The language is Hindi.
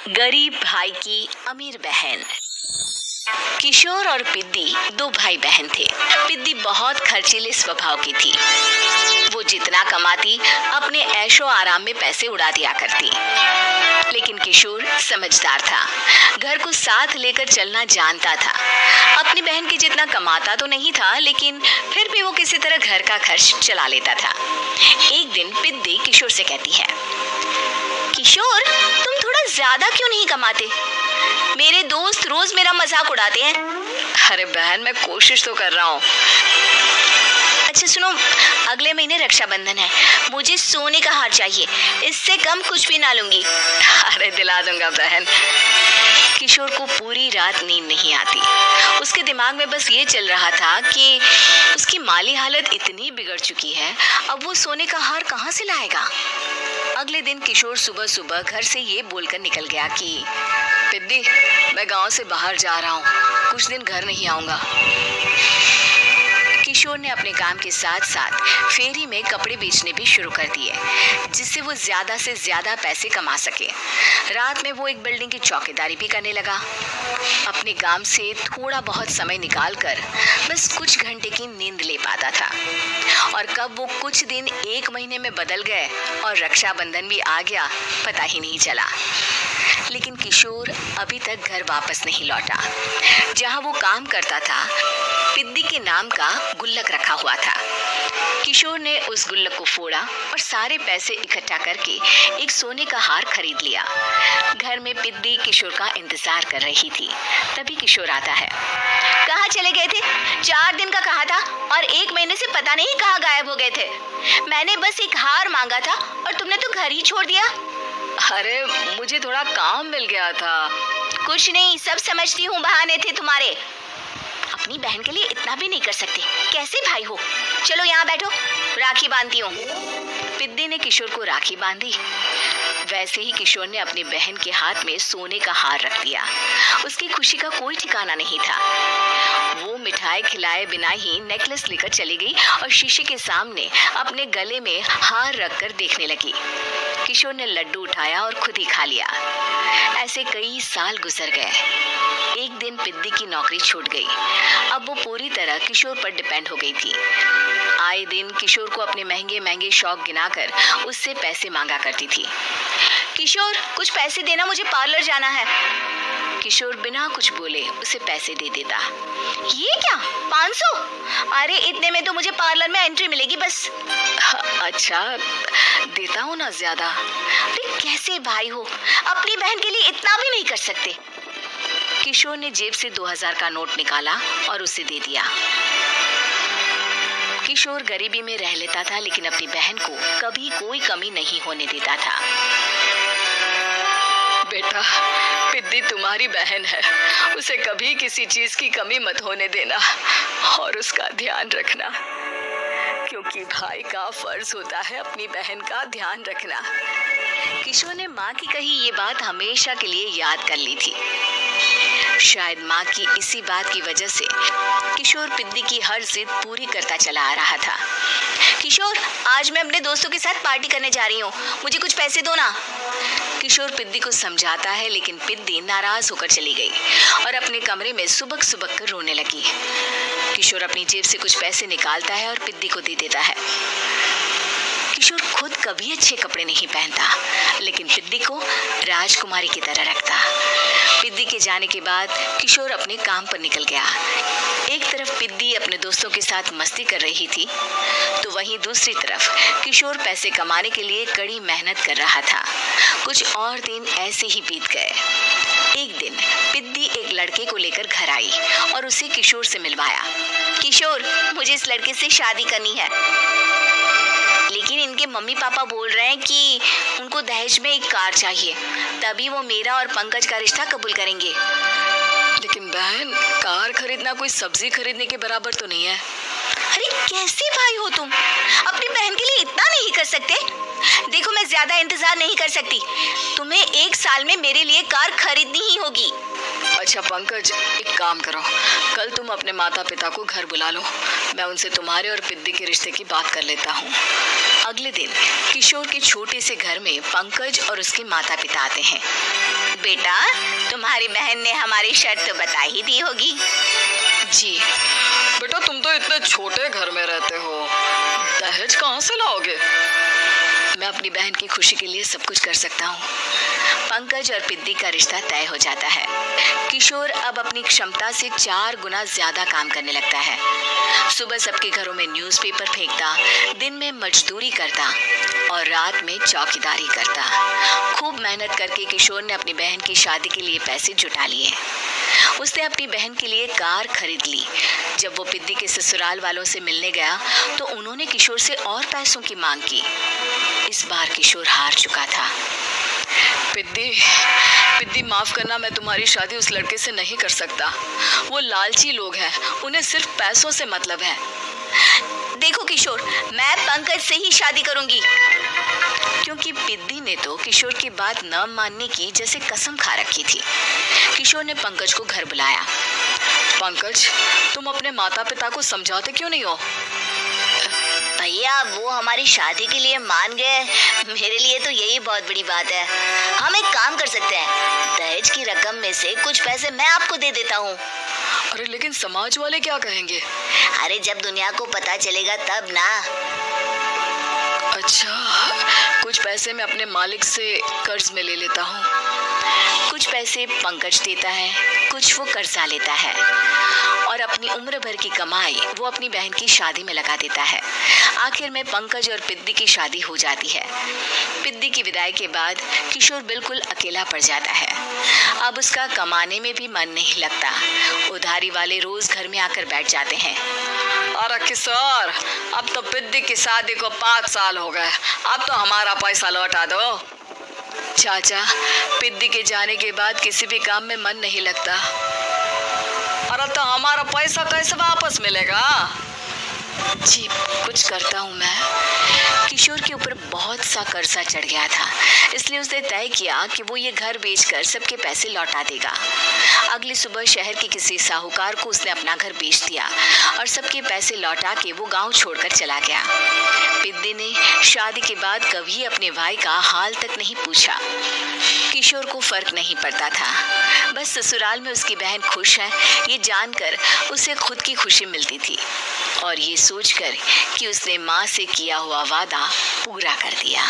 गरीब भाई की अमीर बहन। किशोर और पिद्दी दो भाई बहन थे। पिद्दी बहुत खर्चीले स्वभाव की थी। वो जितना कमाती अपने ऐशो आराम में पैसे उड़ा दिया करती। लेकिन किशोर समझदार था, घर को साथ लेकर चलना जानता था। अपनी बहन के जितना कमाता तो नहीं था, लेकिन फिर भी वो किसी तरह घर का खर्च चला लेता था। एक दिन पिद्दी किशोर से कहती है, किशोर, तुम थोड़ा ज्यादा क्यों नहीं कमाते? मेरे दोस्त रोज मेरा मजाक उड़ाते हैं। अरे बहन, मैं कोशिश तो कर रहा हूँ। अच्छा सुनो, अगले महीने रक्षाबंधन है, मुझे सोने का हार चाहिए, इससे कम कुछ भी ना लूंगी। अरे दिला दूंगा बहन। किशोर को पूरी रात नींद नहीं आती। उसके दिमाग में बस ये चल रहा था कि उसकी माली हालत इतनी बिगड़ चुकी है, अब वो सोने का हार कहाँ से लाएगा। अगले दिन किशोर सुबह सुबह घर से ये बोलकर निकल गया कि पिद्दी, मैं गांव से बाहर जा रहा हूँ, कुछ दिन घर नहीं आऊंगा। किशोर ने अपने काम के साथ साथ फेरी में कपड़े बेचने भी शुरू कर दिए, जिससे वो ज्यादा से ज्यादा पैसे कमा सके। रात में वो एक बिल्डिंग की चौकीदारी भी करने लगा। अपने काम से थोड़ा बहुत समय निकालकर बस कुछ घंटे की नींद ले पाता था। और कब वो कुछ दिन एक महीने में बदल गए और रक्षाबंधन भी आ गया, पता ही नहीं चला। लेकिन किशोर अभी तक घर वापस नहीं लौटा। जहाँ वो काम करता था, पिद्दी के नाम का गुल्लक रखा हुआ था। किशोर ने उस गुल्लक को फोड़ा और सारे पैसे इकट्ठा करके एक सोने का हार खरीद लिया। घर में पिद्दी किशोर का इंतजार कर रही थी। तभी किशोर आता है। कहाँ चले गए थे? 4 दिन का कहा था और 1 महीने से पता नहीं कहाँ गायब हो गए थे। मैंने बस एक हार मांगा था और तुमने तो घर ही छोड़ दिया। अरे मुझे थोड़ा काम मिल गया था। कुछ नहीं, सब समझती हूँ, बहाने थे तुम्हारे। अपनी बहन के लिए इतना भी नहीं कर सकते, कैसे भाई हो? चलो यहाँ बैठो, राखी बांधती हूँ। पिद्दी ने किशोर को राखी बांधी। वैसे ही किशोर ने अपनी बहन के हाथ में सोने का हार रख दिया। उसकी खुशी का कोई ठिकाना नहीं था। वो मिठाई खिलाए बिना ही नेकलेस लेकर चली गई और शीशे के सामने अपने गले में हार रखकर देखने लगी। किशोर ने लड्डू उठाया और खुद ही खा लिया। ऐसे कई साल गुजर गए। एक दिन पिद्दी की नौकरी छूट गई। अब वो पूरी तरह किशोर पर डिपेंड हो गई थी। आए दिन किशोर को अपने महंगे महंगे शौक गिनाकर उससे पैसे मांगा करती थी। किशोर, कुछ पैसे देना, मुझे पार्लर जाना है। किशोर बिना कुछ बोले उसे पैसे दे देता। ये क्या, 500? अरे इतने में तो मुझे पार्लर में एंट्री मिलेगी बस। अच्छा, देता हूँ ना ज्यादा। अरे कैसे भाई हो, अपनी बहन के लिए इतना भी नहीं कर सकते। किशोर ने जेब से 2000 का नोट निकाला और उसे दे दिया। किशोर गरीबी में रह लेता था, लेकिन अपनी बहन को कभी कोई कमी नहीं होने देता था। बेटा, पिद्दी तुम्हारी बहन है, उसे कभी किसी चीज की कमी मत होने देना और उसका ध्यान रखना, क्योंकि भाई का फर्ज होता है अपनी बहन का ध्यान रखना। किशोर ने माँ की कही ये बात हमेशा के लिए याद कर ली थी। शायद माँ की इसी बात की वजह से किशोर पिद्दी की हर जिद पूरी करता चला आ रहा था। किशोर, आज मैं अपने दोस्तों के साथ पार्टी करने जा रही हूँ, मुझे कुछ पैसे दो ना। किशोर पिद्दी को समझाता है, लेकिन पिद्दी नाराज होकर चली गई और अपने कमरे में सुबक सुबक कर रोने लगी। किशोर अपनी जेब से कुछ पैसे निकालता है और पिद्दी को दे देता है। किशोर खुद कभी अच्छे कपड़े नहीं पहनता, लेकिन पिद्दी को राजकुमारी की तरह रखता। पिद्दी के जाने के बाद किशोर अपने काम पर निकल गया। एक तरफ पिद्दी अपने दोस्तों के साथ मस्ती कर रही थी, तो वहीं दूसरी तरफ किशोर पैसे कमाने के लिए कड़ी मेहनत कर रहा था। कुछ और दिन ऐसे ही बीत गए। एक दिन पिद्दी एक लड़के को लेकर घर आई और उसे किशोर से मिलवाया। किशोर, मुझे इस लड़के से शादी करनी है, लेकिन इनके मम्मी पापा बोल रहे हैं कि उनको दहेज में एक कार चाहिए, तभी वो मेरा और पंकज का रिश्ता कबूल करेंगे। लेकिन बहन, कार खरीदना कोई सब्जी खरीदने के बराबर तो नहीं है। अरे कैसे भाई हो तुम, अपनी बहन के लिए इतना नहीं कर सकते? देखो, मैं ज्यादा इंतजार नहीं कर सकती, तुम्हें 1 साल में मेरे लिए कार खरीदनी ही होगी। अच्छा पंकज, एक काम करो, कल तुम अपने माता पिता को घर बुला लो, मैं उनसे तुम्हारे और पिद्दी के रिश्ते की बात कर लेता हूँ। अगले दिन किशोर के छोटे से घर में पंकज और उसके माता पिता आते हैं। बेटा, तुम्हारी बहन ने हमारी शर्त तो बता ही दी होगी। जी बेटा, तुम तो इतने छोटे घर में रहते हो, दहेज कहाँ से लाओगे? मैं अपनी बहन की खुशी के लिए सब कुछ कर सकता हूँ। पंकज और पिद्दी का रिश्ता तय हो जाता है। किशोर अब अपनी क्षमता से 4 गुना ज्यादा काम करने लगता है। सुबह सबके घरों में न्यूज़पेपर फेंकता, दिन में मजदूरी करता और रात में चौकीदारी करता। खूब मेहनत करके किशोर ने अपनी बहन की शादी के लिए पैसे जुटा लिए। उसने अपनी बहन के लिए कार खरीद ली। जब वो पिद्दी के ससुराल वालों से मिलने गया तो उन्होंने किशोर से और पैसों की मांग की। इस बार किशोर हार चुका था। पिद्दी माफ करना, मैं तुम्हारी शादी उस लड़के से नहीं कर सकता। वो लालची लोग हैं, उन्हें सिर्फ पैसों से मतलब है। देखो किशोर, मैं पंकज से ही शादी करूंगी। क्योंकि पिद्दी ने तो किशोर की बात न मानने की जैसे कसम खा रखी थी। किशोर ने पंकज को घर बुलाया। पंकज, तुम अपने माता पिता को समझाते क्यों नहीं हो? भैया, वो हमारी शादी के लिए मान गए, मेरे लिए तो यही बहुत बड़ी बात है। हम एक काम कर सकते हैं, दहेज की रकम में से कुछ पैसे मैं आपको दे देता हूँ। अरे लेकिन समाज वाले क्या कहेंगे? अरे जब दुनिया को पता चलेगा तब ना। अच्छा, कुछ पैसे मैं अपने मालिक से कर्ज में ले लेता हूँ। कुछ पैसे पंकज देता है, कुछ वो कर्जा लेता है और अपनी उम्र भर की कमाई वो अपनी बहन की शादी में लगा देता है। आखिर में पंकज और पिद्दी की शादी हो जाती है। पिद्दी की विदाई के बाद किशोर बिल्कुल अकेला पड़ जाता है। अब उसका कमाने में भी मन नहीं लगता। उधारी वाले रोज घर में आकर बैठ जाते हैं। अरे किशोर, अब तो पिद्दी की शादी को 5 साल हो गए, अब तो हमारा पैसा लौटा दो। चाचा, पिद्दी के जाने के बाद किसी भी काम में मन नहीं लगता। अरे तो हमारा पैसा कैसे वापस मिलेगा? जी, कुछ करता हूँ मैं। किशोर के ऊपर बहुत सा कर्जा चढ़ गया था, इसलिए उसने तय किया कि वो ये घर बेचकर सबके पैसे लौटा देगा। अगली सुबह शहर के किसी साहूकार को उसने अपना घर बेच दिया और सबके पैसे लौटा के वो गांव छोड़कर चला गया। पिद्दी ने शादी के बाद कभी अपने भाई का हाल तक नहीं पूछा। किशोर को फर्क नहीं पड़ता था, बस ससुराल में उसकी बहन खुश है ये जानकर उसे खुद की खुशी मिलती थी और ये सोचकर कि उसने माँ से किया हुआ वादा पूरा कर दिया।